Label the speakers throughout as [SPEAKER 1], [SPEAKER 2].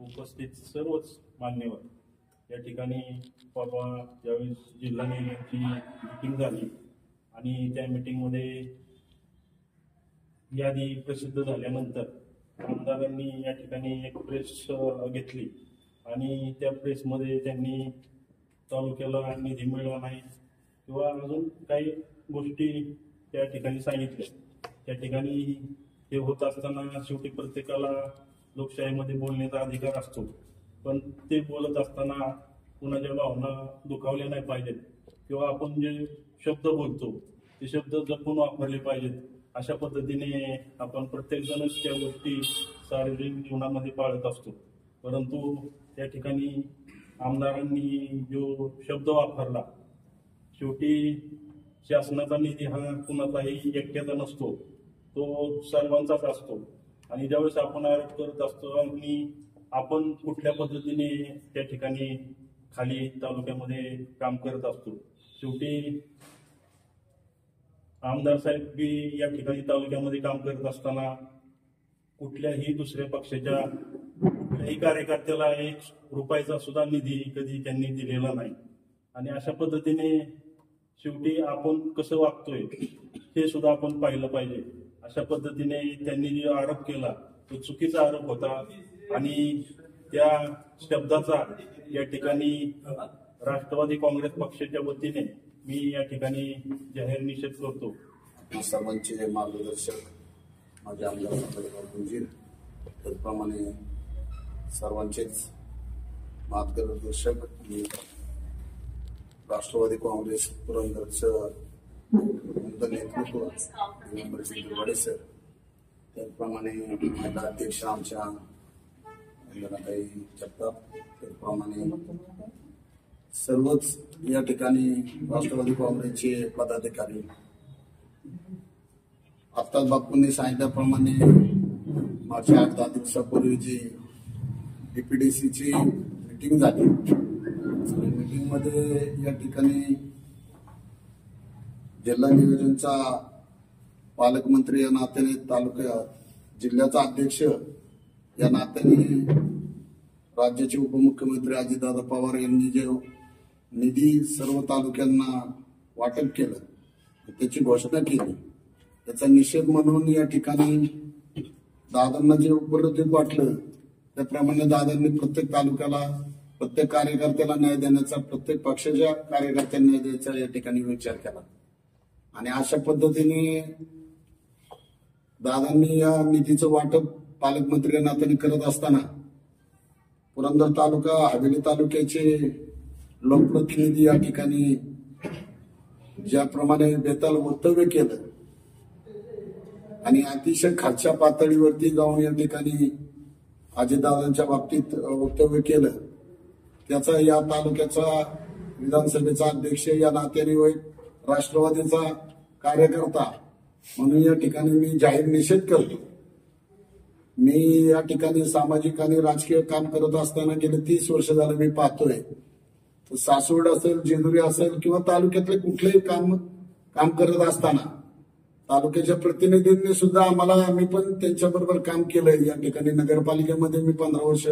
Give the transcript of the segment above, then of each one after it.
[SPEAKER 1] उपस्थित सर्वच मान्यवर या ठिकाणी परवा ज्यावेळेस जिल्हा न्यायालयाची मीटिंग झाली आणि त्या मीटिंगमध्ये यादी प्रसिद्ध झाल्यानंतर आमदारांनी या ठिकाणी एक प्रेस घेतली आणि त्या प्रेसमध्ये त्यांनी तालुक्याला निधी मिळाला नाही किंवा अजून काही गोष्टी त्या ठिकाणी सांगितल्या। त्या ठिकाणी हे होत असताना शेवटी प्रत्येकाला लोकशाहीमध्ये बोलण्याचा अधिकार असतो, पण ते बोलत असताना कुणाच्या भावना दुखावल्या नाही पाहिजेत किंवा आपण जे शब्द बोलतो ते शब्द जपून वापरले पाहिजेत। अशा पद्धतीने आपण प्रत्येक जणच त्या गोष्टी सार्वजनिक जीवनामध्ये पाळत असतो, परंतु त्या ठिकाणी आमदारांनी जो शब्द वापरला, शेवटी शासनाचा निधी हा कुणाचाही एकट्याचा नसतो, तो सर्वांचाच असतो आणि ज्यावेळेस आपण आरोप करत असतो आणि आपण कुठल्या पद्धतीने त्या ठिकाणी खाली तालुक्यामध्ये काम करत असतो, शेवटी आमदार साहेब बी या ठिकाणी तालुक्यामध्ये काम करत असताना कुठल्याही दुसऱ्या पक्षाच्या कुठल्याही कार्यकर्त्याला 1 रुपयाचा सुद्धा निधी कधी त्यांनी दिलेला नाही आणि अशा पद्धतीने शेवटी आपण कसं वागतोय हे सुद्धा आपण पाहिलं पाहिजे। अशा पद्धतीने त्यांनी जो आरोप केला तो चुकीचा आरोप होता आणि त्या शब्दाचा या ठिकाणी राष्ट्रवादी काँग्रेस पक्षाच्या वतीने मी या ठिकाणी जाहीर निषेध करतो।
[SPEAKER 2] सर्वांचे मार्गदर्शक माझे आमदार गुंजीर, त्याचप्रमाणे सर्वांचेच मार्गदर्शक राष्ट्रवादी काँग्रेस पुरंदरचं नेतृत्व दिगंबर सर, त्याचप्रमाणे महिला अध्यक्ष आमच्या काही जगताप, त्याचप्रमाणे सर्वच या ठिकाणी राष्ट्रवादी काँग्रेसचे पदाधिकारी। आत्ताच बापूंनी सांगितल्याप्रमाणे मागच्या 8-10 दिवसापूर्वी जी डीपीडीसीची मीटिंग झाली, मीटिंग मध्ये या ठिकाणी जिल्हा नियोजनचा पालकमंत्री या नात्याने, तालुका जिल्ह्याचा अध्यक्ष या नात्याने, राज्याचे उपमुख्यमंत्री अजितदादा पवार यांनी जे निधी सर्व तालुक्यांना वाटप केलं त्याची घोषणा केली, त्याचा निषेध म्हणून या ठिकाणी दादांना जे उपलब्धित वाटलं त्याप्रमाणे दादांनी प्रत्येक तालुक्याला, प्रत्येक कार्यकर्त्याला न्याय देण्याचा, प्रत्येक पक्षाच्या कार्यकर्त्यांना न्याय द्यायचा या ठिकाणी विचार केला आणि अशा पद्धतीने दादांनी या निधीचं वाटप पालकमंत्री या नात्याने करत असताना पुरंदर तालुका, हवेली तालुक्याचे लोकप्रतिनिधी या ठिकाणी ज्याप्रमाणे बेताल वक्तव्य केलं आणि अतिशय खालच्या पातळीवरती जाऊन या ठिकाणी अजितदादांच्या बाबतीत वक्तव्य केलं, त्याचा या तालुक्याचा विधानसभेचा अध्यक्ष या नात्याने व राष्ट्रवादीचा कार्यकर्ता म्हणून या ठिकाणी मी जाहीर निषेध करतो। मी या ठिकाणी सामाजिक आणि राजकीय काम करत असताना गेले 30 वर्ष झालं मी पाहतोय, सासवड असेल, जेजुरी असेल किंवा तालुक्यातले कुठलेही काम करत असताना तालुक्याच्या प्रतिनिधींनी सुद्धा आम्ही पण त्यांच्याबरोबर काम केलंय। या ठिकाणी नगरपालिकेमध्ये मी 15 वर्ष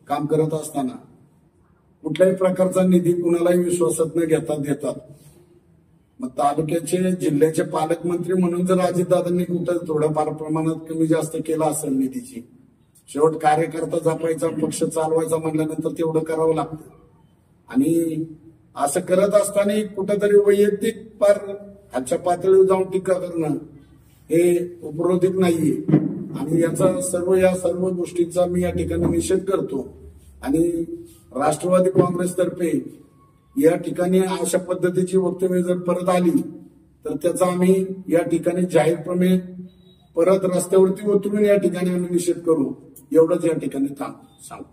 [SPEAKER 2] काम करत असताना कुठल्याही प्रकारचा निधी कुणालाही विश्वासात न घेता देतात। मग तालुक्याचे, जिल्ह्याचे पालकमंत्री म्हणून जर अजितदादांनी कुठं थोडंफार प्रमाणात कमी जास्त केला असेल निधीची, शेवट कार्यकर्ता जपायचा, पक्ष चालवायचा म्हटल्यानंतर तेवढं करावं लागतं आणि असं करत असताना कुठेतरी वैयक्तिक फार खालच्या पातळीवर जाऊन टीका करणं हे उपरोधिक नाहीये आणि या सर्व गोष्टींचा मी या ठिकाणी निषेध करतो आणि राष्ट्रवादी काँग्रेसतर्फे या ठिकाणी अशा पद्धतीची वक्तव्य जर परत आली तर त्याचा आम्ही या ठिकाणी जाहीरपणे परत रस्त्यावरती उतरून या ठिकाणी आम्ही निषेध करू, एवढंच या ठिकाणी सांगू।